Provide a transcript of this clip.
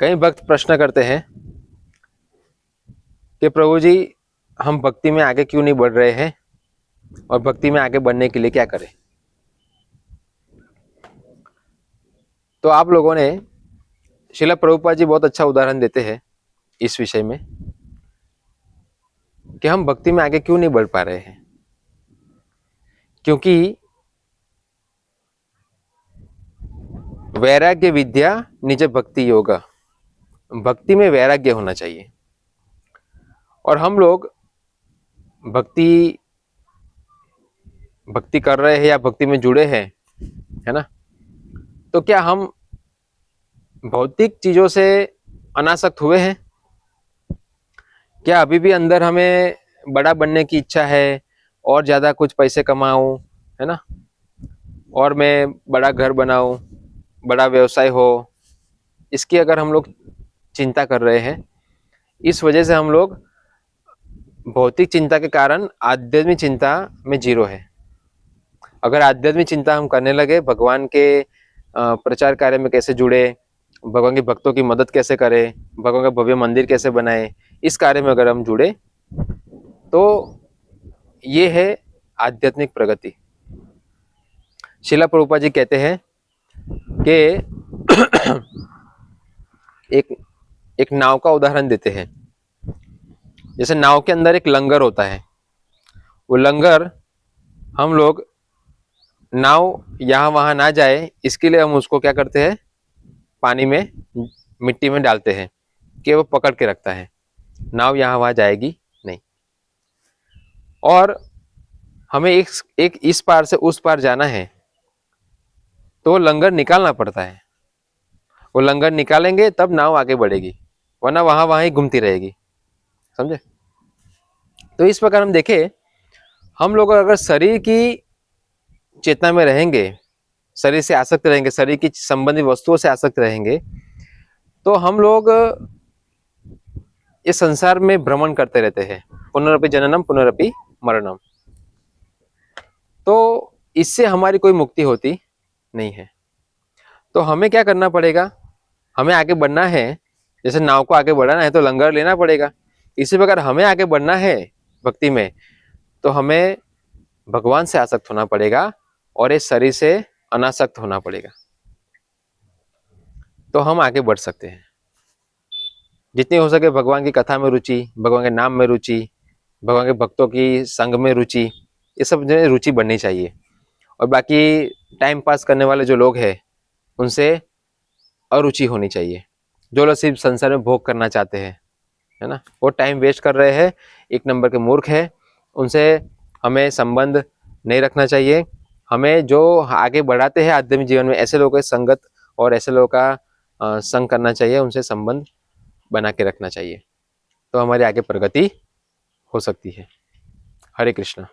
कई भक्त प्रश्न करते हैं कि प्रभु जी, हम भक्ति में आगे क्यों नहीं बढ़ रहे हैं और भक्ति में आगे बढ़ने के लिए क्या करें। तो आप लोगों ने, श्रील प्रभुपाद जी बहुत अच्छा उदाहरण देते हैं इस विषय में कि हम भक्ति में आगे क्यों नहीं बढ़ पा रहे हैं। क्योंकि वैराग्य विद्या निज भक्ति योगा, भक्ति में वैराग्य होना चाहिए। और हम लोग भक्ति कर रहे हैं या भक्ति में जुड़े हैं, है ना, तो क्या हम भौतिक चीजों से अनासक्त हुए हैं? क्या अभी भी अंदर हमें बड़ा बनने की इच्छा है और ज्यादा कुछ पैसे कमाऊं, है ना, और मैं बड़ा घर बनाऊं, बड़ा व्यवसाय हो, इसकी अगर हम लोग चिंता कर रहे हैं, इस वजह से हम लोग भौतिक चिंता के कारण आध्यात्मिक चिंता में जीरो है। अगर आध्यात्मिक चिंता हम करने लगे, भगवान के प्रचार कार्य में कैसे जुड़े, भगवान के भक्तों की मदद कैसे करें, भगवान का भव्य मंदिर कैसे बनाए, इस कार्य में अगर हम जुड़े तो ये है आध्यात्मिक प्रगति। श्रील प्रभुपाद जी कहते हैं कि एक नाव का उदाहरण देते हैं। जैसे नाव के अंदर एक लंगर होता है, वो लंगर हम लोग नाव यहाँ वहां ना जाए इसके लिए हम उसको क्या करते हैं, पानी में, मिट्टी में डालते हैं कि वो पकड़ के रखता है, नाव यहाँ वहां जाएगी नहीं। और हमें एक इस पार से उस पार जाना है तो लंगर निकालना पड़ता है। वो लंगर निकालेंगे तब नाव आगे बढ़ेगी, वरना वहां वहां ही घूमती रहेगी। समझे? तो इस प्रकार हम देखें, हम लोग अगर शरीर की चेतना में रहेंगे, शरीर से आसक्त रहेंगे, शरीर की संबंधित वस्तुओं से आसक्त रहेंगे, तो हम लोग इस संसार में भ्रमण करते रहते हैं, पुनरपि जननम पुनरपि मरणम। तो इससे हमारी कोई मुक्ति होती नहीं है। तो हमें क्या करना पड़ेगा, हमें आगे बढ़ना है। जैसे नाव को आगे बढ़ाना है तो लंगर लेना पड़ेगा, इसी प्रकार हमें आगे बढ़ना है भक्ति में तो हमें भगवान से आसक्त होना पड़ेगा और इस शरीर से अनासक्त होना पड़ेगा, तो हम आगे बढ़ सकते हैं। जितनी हो सके भगवान की कथा में रुचि, भगवान के नाम में रुचि, भगवान के भक्तों की संग में रुचि, ये सब जो रुचि बढ़नी चाहिए। और बाकी टाइम पास करने वाले जो लोग हैं उनसे अरुचि होनी चाहिए। जो लोग सिर्फ संसार में भोग करना चाहते हैं, है ना, वो टाइम वेस्ट कर रहे हैं, एक नंबर के मूर्ख है, उनसे हमें संबंध नहीं रखना चाहिए। हमें जो आगे बढ़ाते हैं आध्यात्मिक जीवन में, ऐसे लोगों की संगत और ऐसे लोगों का संग करना चाहिए, उनसे संबंध बना के रखना चाहिए, तो हमारी आगे प्रगति हो सकती है। हरे कृष्णा।